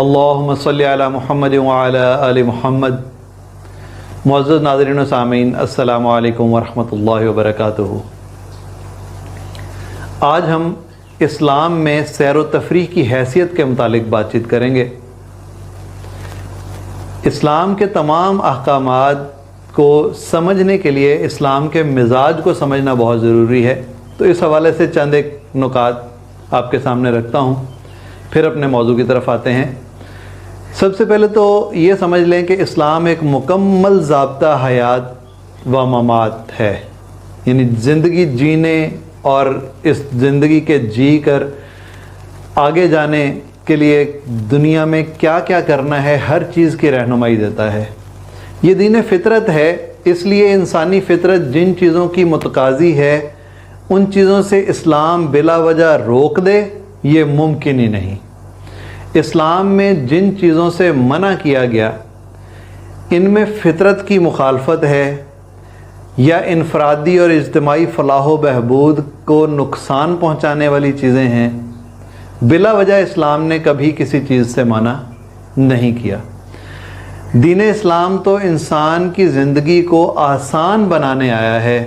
اللہم صلی علی محمد وعلی آل محمد۔ معزز ناظرین و سامعین، السلام علیکم ورحمۃ اللہ وبرکاتہ۔ آج ہم اسلام میں سیر و تفریح کی حیثیت کے متعلق بات چیت کریں گے۔ اسلام کے تمام احکامات کو سمجھنے کے لیے اسلام کے مزاج کو سمجھنا بہت ضروری ہے، تو اس حوالے سے چند ایک نکات آپ کے سامنے رکھتا ہوں، پھر اپنے موضوع کی طرف آتے ہیں۔ سب سے پہلے تو یہ سمجھ لیں کہ اسلام ایک مکمل ضابطہ حیات و ممات ہے، یعنی زندگی جینے اور اس زندگی کے جی کر آگے جانے کے لیے دنیا میں کیا کیا کرنا ہے ہر چیز کی رہنمائی دیتا ہے۔ یہ دین فطرت ہے، اس لیے انسانی فطرت جن چیزوں کی متقاضی ہے ان چیزوں سے اسلام بلا وجہ روک دے، یہ ممکن ہی نہیں۔ اسلام میں جن چیزوں سے منع کیا گیا ان میں فطرت کی مخالفت ہے یا انفرادی اور اجتماعی فلاح و بہبود کو نقصان پہنچانے والی چیزیں ہیں، بلا وجہ اسلام نے کبھی کسی چیز سے منع نہیں کیا۔ دین اسلام تو انسان کی زندگی کو آسان بنانے آیا ہے،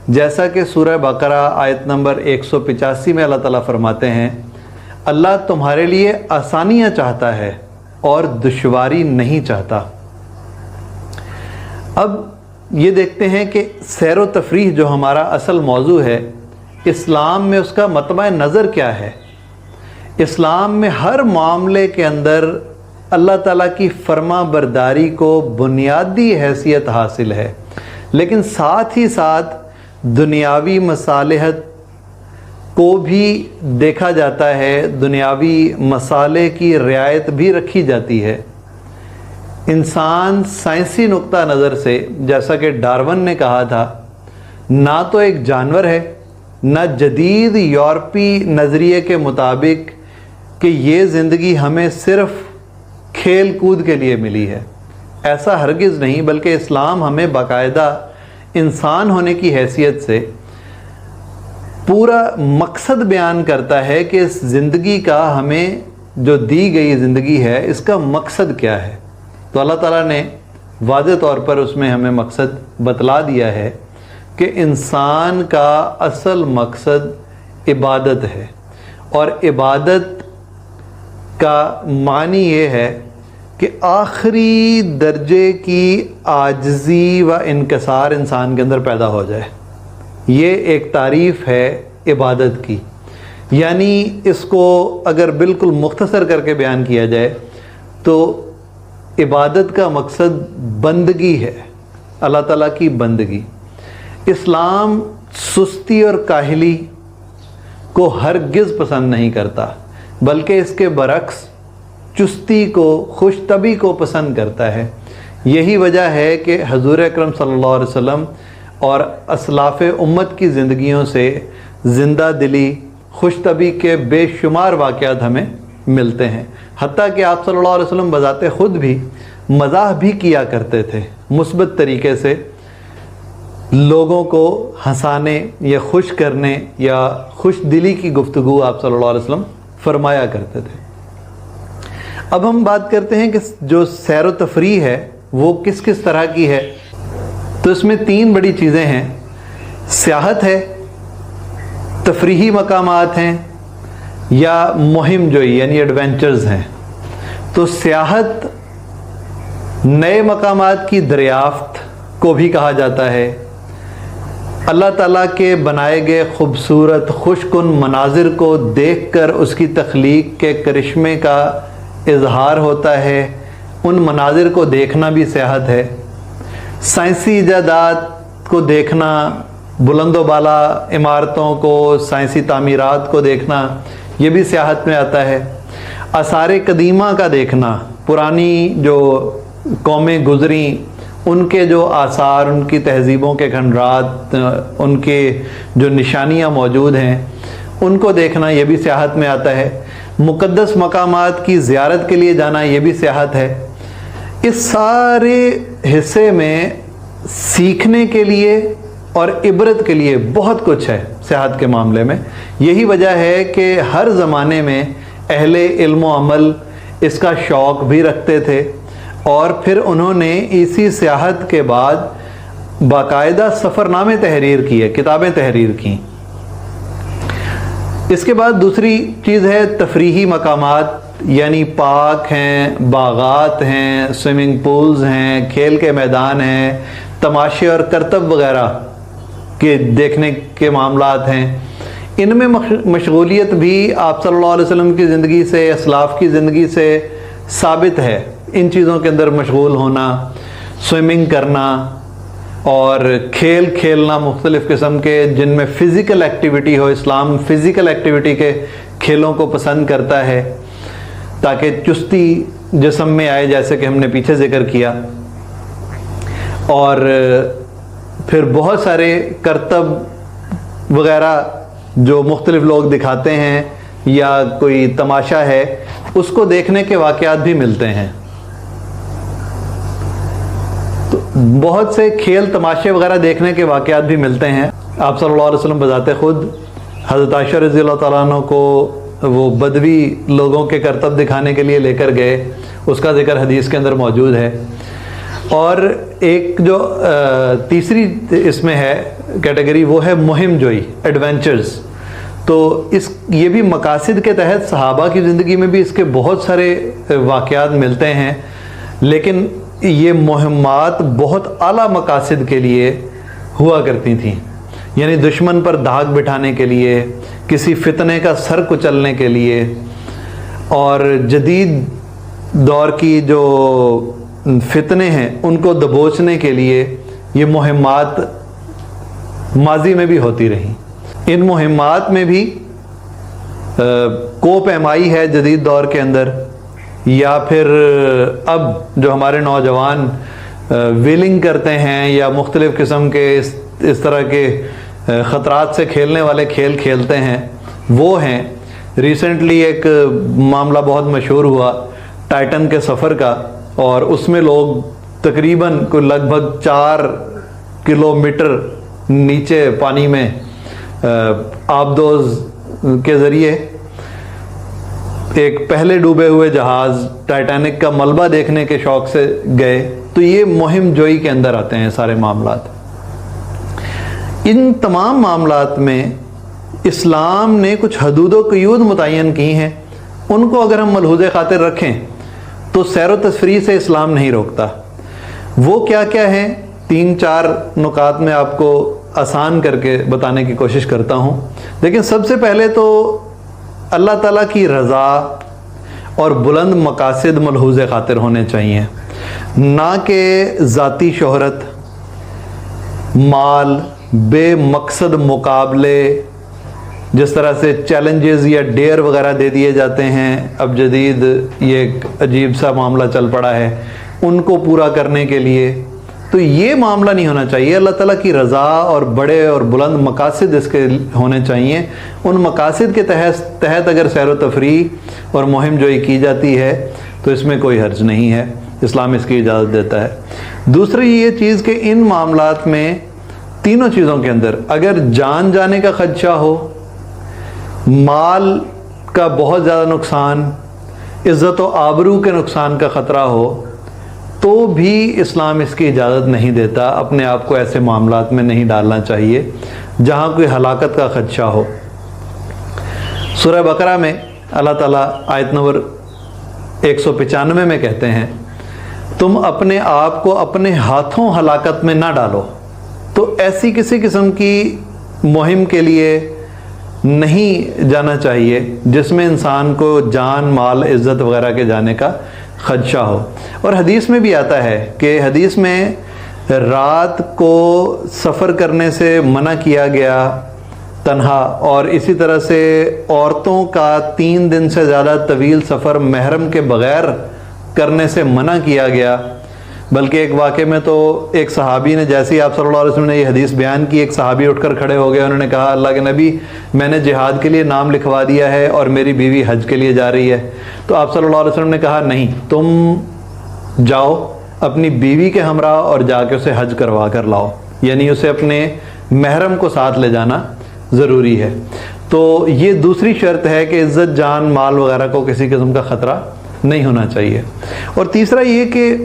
جیسا کہ سورہ بقرہ آیت نمبر 185 میں اللہ تعالیٰ فرماتے ہیں، اللہ تمہارے لیے آسانیاں چاہتا ہے اور دشواری نہیں چاہتا۔ اب یہ دیکھتے ہیں کہ سیر و تفریح جو ہمارا اصل موضوع ہے، اسلام میں اس کا مطمع نظر کیا ہے۔ اسلام میں ہر معاملے کے اندر اللہ تعالیٰ کی فرما برداری کو بنیادی حیثیت حاصل ہے، لیکن ساتھ ہی ساتھ دنیاوی مصالحت کو بھی دیکھا جاتا ہے، دنیاوی مصالح کی رعایت بھی رکھی جاتی ہے۔ انسان سائنسی نقطہ نظر سے، جیسا کہ ڈارون نے کہا تھا، نہ تو ایک جانور ہے، نہ جدید یورپی نظریے کے مطابق کہ یہ زندگی ہمیں صرف کھیل کود کے لیے ملی ہے، ایسا ہرگز نہیں، بلکہ اسلام ہمیں باقاعدہ انسان ہونے کی حیثیت سے پورا مقصد بیان کرتا ہے کہ اس زندگی کا، ہمیں جو دی گئی زندگی ہے، اس کا مقصد کیا ہے۔ تو اللہ تعالیٰ نے واضح طور پر اس میں ہمیں مقصد بتلا دیا ہے کہ انسان کا اصل مقصد عبادت ہے، اور عبادت کا معنی یہ ہے کہ آخری درجے کی عاجزی و انکسار انسان کے اندر پیدا ہو جائے۔ یہ ایک تعریف ہے عبادت کی، یعنی اس کو اگر بالکل مختصر کر کے بیان کیا جائے تو عبادت کا مقصد بندگی ہے، اللہ تعالیٰ کی بندگی۔ اسلام سستی اور کاہلی کو ہرگز پسند نہیں کرتا، بلکہ اس کے برعکس چستی کو، خوش طبعی کو پسند کرتا ہے۔ یہی وجہ ہے کہ حضور اکرم صلی اللہ علیہ وسلم اور اسلاف امت کی زندگیوں سے زندہ دلی، خوش طبعی کے بے شمار واقعات ہمیں ملتے ہیں، حتیٰ کہ آپ صلی اللہ علیہ وسلم بذات خود بھی مزاح بھی کیا کرتے تھے، مثبت طریقے سے لوگوں کو ہنسانے یا خوش کرنے یا خوش دلی کی گفتگو آپ صلی اللہ علیہ وسلم فرمایا کرتے تھے۔ اب ہم بات کرتے ہیں کہ جو سیر و تفریح ہے وہ کس کس طرح کی ہے۔ تو اس میں تین بڑی چیزیں ہیں، سیاحت ہے، تفریحی مقامات ہیں، یا مہم جوئی یعنی ایڈونچرز ہیں۔ تو سیاحت نئے مقامات کی دریافت کو بھی کہا جاتا ہے، اللہ تعالیٰ کے بنائے گئے خوبصورت خوش کن مناظر کو دیکھ کر اس کی تخلیق کے کرشمے کا اظہار ہوتا ہے، ان مناظر کو دیکھنا بھی سیاحت ہے۔ سائنسی ایجادات کو دیکھنا، بلند و بالا عمارتوں کو، سائنسی تعمیرات کو دیکھنا، یہ بھی سیاحت میں آتا ہے۔ آثار قدیمہ کا دیکھنا، پرانی جو قومیں گزریں ان کے جو آثار، ان کی تہذیبوں کے کھنڈرات، ان کے جو نشانیاں موجود ہیں ان کو دیکھنا، یہ بھی سیاحت میں آتا ہے۔ مقدس مقامات کی زیارت کے لیے جانا، یہ بھی سیاحت ہے۔ اس سارے حصے میں سیکھنے کے لیے اور عبرت کے لیے بہت کچھ ہے سیاحت کے معاملے میں۔ یہی وجہ ہے کہ ہر زمانے میں اہل علم و عمل اس کا شوق بھی رکھتے تھے، اور پھر انہوں نے اسی سیاحت کے بعد باقاعدہ سفر نامے تحریر کیے، کتابیں تحریر کیں۔ اس کے بعد دوسری چیز ہے تفریحی مقامات، یعنی پارک ہیں، باغات ہیں، سوئمنگ پولز ہیں، کھیل کے میدان ہیں، تماشے اور کرتب وغیرہ کے دیکھنے کے معاملات ہیں۔ ان میں مشغولیت بھی آپ صلی اللہ علیہ وسلم کی زندگی سے، اسلاف کی زندگی سے ثابت ہے۔ ان چیزوں کے اندر مشغول ہونا، سوئمنگ کرنا اور کھیل کھیلنا مختلف قسم کے جن میں فزیکل ایکٹیویٹی ہو۔ اسلام فزیکل ایکٹیویٹی کے کھیلوں کو پسند کرتا ہے تاکہ چستی جسم میں آئے، جیسے کہ ہم نے پیچھے ذکر کیا۔ اور پھر بہت سارے کرتب وغیرہ جو مختلف لوگ دکھاتے ہیں یا کوئی تماشا ہے، اس کو دیکھنے کے واقعات بھی ملتے ہیں۔ تو بہت سے کھیل تماشے وغیرہ دیکھنے کے واقعات بھی ملتے ہیں۔ آپ صلی اللہ علیہ وسلم بذات خود حضرت عائشہ رضی اللہ تعالیٰ عنہ کو وہ بدوی لوگوں کے کرتب دکھانے کے لیے لے کر گئے، اس کا ذکر حدیث کے اندر موجود ہے۔ اور ایک جو تیسری اس میں ہے کیٹیگری، وہ ہے مہم جوئی، ایڈونچرز۔ تو یہ بھی مقاصد کے تحت صحابہ کی زندگی میں بھی اس کے بہت سارے واقعات ملتے ہیں، لیکن یہ مہمات بہت اعلیٰ مقاصد کے لیے ہوا کرتی تھیں، یعنی دشمن پر دھاک بٹھانے کے لیے، کسی فتنے کا سر کچلنے کے لیے، اور جدید دور کی جو فتنے ہیں ان کو دبوچنے کے لیے یہ مہمات ماضی میں بھی ہوتی رہیں۔ ان مہمات میں بھی کو پیمائی ہے جدید دور کے اندر، یا پھر اب جو ہمارے نوجوان ویلنگ کرتے ہیں یا مختلف قسم کے اس طرح کے خطرات سے کھیلنے والے کھیل کھیلتے ہیں، وہ ہیں۔ ریسنٹلی ایک معاملہ بہت مشہور ہوا ٹائٹن کے سفر کا، اور اس میں لوگ تقریباً کوئی لگ بھگ 4 کلومیٹر نیچے پانی میں آبدوز کے ذریعے ایک پہلے ڈوبے ہوئے جہاز ٹائٹینک کا ملبہ دیکھنے کے شوق سے گئے۔ تو یہ مہم جوئی کے اندر آتے ہیں سارے معاملات۔ ان تمام معاملات میں اسلام نے کچھ حدود و قیود متعین کی ہیں، ان کو اگر ہم ملحوظ خاطر رکھیں تو سیر و تفریح سے اسلام نہیں روکتا۔ وہ کیا کیا ہیں، 3-4 نکات میں آپ کو آسان کر کے بتانے کی کوشش کرتا ہوں۔ لیکن سب سے پہلے تو اللہ تعالیٰ کی رضا اور بلند مقاصد ملحوظ خاطر ہونے چاہیے، نہ کہ ذاتی شہرت، مال، بے مقصد مقابلے، جس طرح سے چیلنجز یا ڈیئر وغیرہ دے دیے جاتے ہیں۔ اب جدید یہ ایک عجیب سا معاملہ چل پڑا ہے ان کو پورا کرنے کے لیے، تو یہ معاملہ نہیں ہونا چاہیے۔ اللہ تعالیٰ کی رضا اور بڑے اور بلند مقاصد اس کے ہونے چاہیے۔ ان مقاصد کے تحت اگر سیر و تفریح اور مہم جوئی کی جاتی ہے تو اس میں کوئی حرج نہیں ہے، اسلام اس کی اجازت دیتا ہے۔ دوسری یہ چیز کہ ان معاملات میں تینوں چیزوں کے اندر اگر جان جانے کا خدشہ ہو، مال کا بہت زیادہ نقصان، عزت و آبرو کے نقصان کا خطرہ ہو، تو بھی اسلام اس کی اجازت نہیں دیتا۔ اپنے آپ کو ایسے معاملات میں نہیں ڈالنا چاہیے جہاں کوئی ہلاکت کا خدشہ ہو۔ سورہ بقرہ میں اللہ تعالیٰ آیت نمبر 195 میں کہتے ہیں، تم اپنے آپ کو اپنے ہاتھوں ہلاکت میں نہ ڈالو۔ تو ایسی کسی قسم کی مہم کے لیے نہیں جانا چاہیے جس میں انسان کو جان، مال، عزت وغیرہ کے جانے کا خدشہ ہو۔ اور حدیث میں بھی آتا ہے کہ حدیث میں رات کو سفر کرنے سے منع کیا گیا تنہا، اور اسی طرح سے عورتوں کا 3 دن سے زیادہ طویل سفر محرم کے بغیر کرنے سے منع کیا گیا۔ بلکہ ایک واقعے میں تو ایک صحابی نے، جیسے ہی آپ صلی اللہ علیہ وسلم نے یہ حدیث بیان کی، ایک صحابی اٹھ کر کھڑے ہو گئے، انہوں نے کہا اللہ کے نبی میں نے جہاد کے لیے نام لکھوا دیا ہے اور میری بیوی حج کے لیے جا رہی ہے۔ تو آپ صلی اللہ علیہ وسلم نے کہا نہیں، تم جاؤ اپنی بیوی کے ہمراہ اور جا کے اسے حج کروا کر لاؤ، یعنی اسے اپنے محرم کو ساتھ لے جانا ضروری ہے۔ تو یہ دوسری شرط ہے کہ عزت، جان، مال وغیرہ کو کسی قسم کا خطرہ نہیں ہونا چاہیے۔ اور تیسرا یہ کہ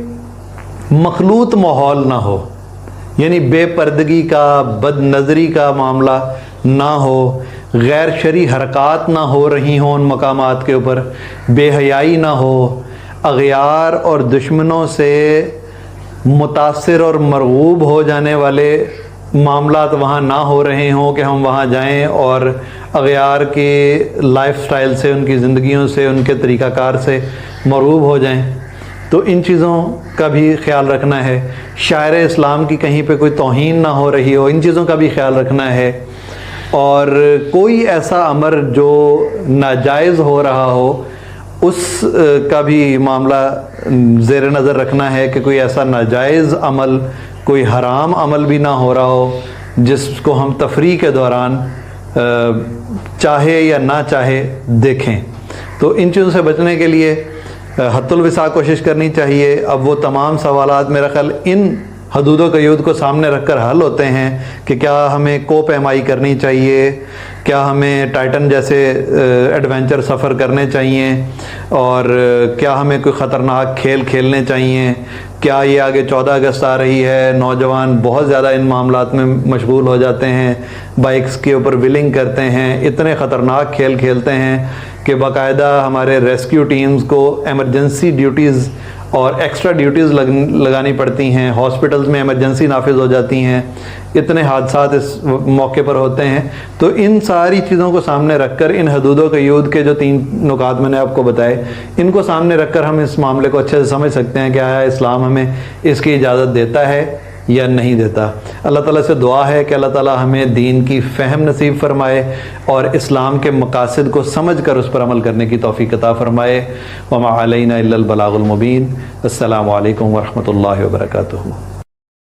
مخلوط ماحول نہ ہو، یعنی بے پردگی کا، بد نظری کا معاملہ نہ ہو، غیر شرعی حرکات نہ ہو رہی ہوں ان مقامات کے اوپر، بے حیائی نہ ہو، اغیار اور دشمنوں سے متاثر اور مرغوب ہو جانے والے معاملات وہاں نہ ہو رہے ہوں کہ ہم وہاں جائیں اور اغیار کے لائف سٹائل سے، ان کی زندگیوں سے، ان کے طریقہ کار سے مرغوب ہو جائیں، تو ان چیزوں کا بھی خیال رکھنا ہے۔ شاعر اسلام کی کہیں پہ کوئی توہین نہ ہو رہی ہو، ان چیزوں کا بھی خیال رکھنا ہے۔ اور کوئی ایسا امر جو ناجائز ہو رہا ہو اس کا بھی معاملہ زیر نظر رکھنا ہے کہ کوئی ایسا ناجائز عمل، کوئی حرام عمل بھی نہ ہو رہا ہو جس کو ہم تفریح کے دوران چاہے یا نہ چاہے دیکھیں۔ تو ان چیزوں سے بچنے کے لیے حد الوسع کوشش کرنی چاہیے۔ اب وہ تمام سوالات میرا خیال ان حدود و قیود کو سامنے رکھ کر حل ہوتے ہیں کہ کیا ہمیں کوہ پیمائی کرنی چاہیے، کیا ہمیں ٹائٹن جیسے ایڈونچر سفر کرنے چاہیے، اور کیا ہمیں کوئی خطرناک کھیل کھیلنے چاہیے، کیا یہ آگے 14 اگست آ رہی ہے، نوجوان بہت زیادہ ان معاملات میں مشغول ہو جاتے ہیں، بائکس کے اوپر ویلنگ کرتے ہیں، اتنے خطرناک کھیل کھیلتے ہیں کہ باقاعدہ ہمارے ریسکیو ٹیمز کو ایمرجنسی ڈیوٹیز اور ایکسٹرا ڈیوٹیز لگانی پڑتی ہیں، ہاسپٹلز میں ایمرجنسی نافذ ہو جاتی ہیں، اتنے حادثات اس موقع پر ہوتے ہیں۔ تو ان ساری چیزوں کو سامنے رکھ کر، ان حدود و قیود کے جو 3 نکات میں نے آپ کو بتائے، ان کو سامنے رکھ کر ہم اس معاملے کو اچھے سے سمجھ سکتے ہیں کہ آیا اسلام ہمیں اس کی اجازت دیتا ہے یا نہیں دیتا۔ اللہ تعالیٰ سے دعا ہے کہ اللہ تعالیٰ ہمیں دین کی فہم نصیب فرمائے اور اسلام کے مقاصد کو سمجھ کر اس پر عمل کرنے کی توفیق عطا فرمائے۔ وما علینا الا البلاغ المبین۔ السلام علیکم ورحمۃ اللہ وبرکاتہ۔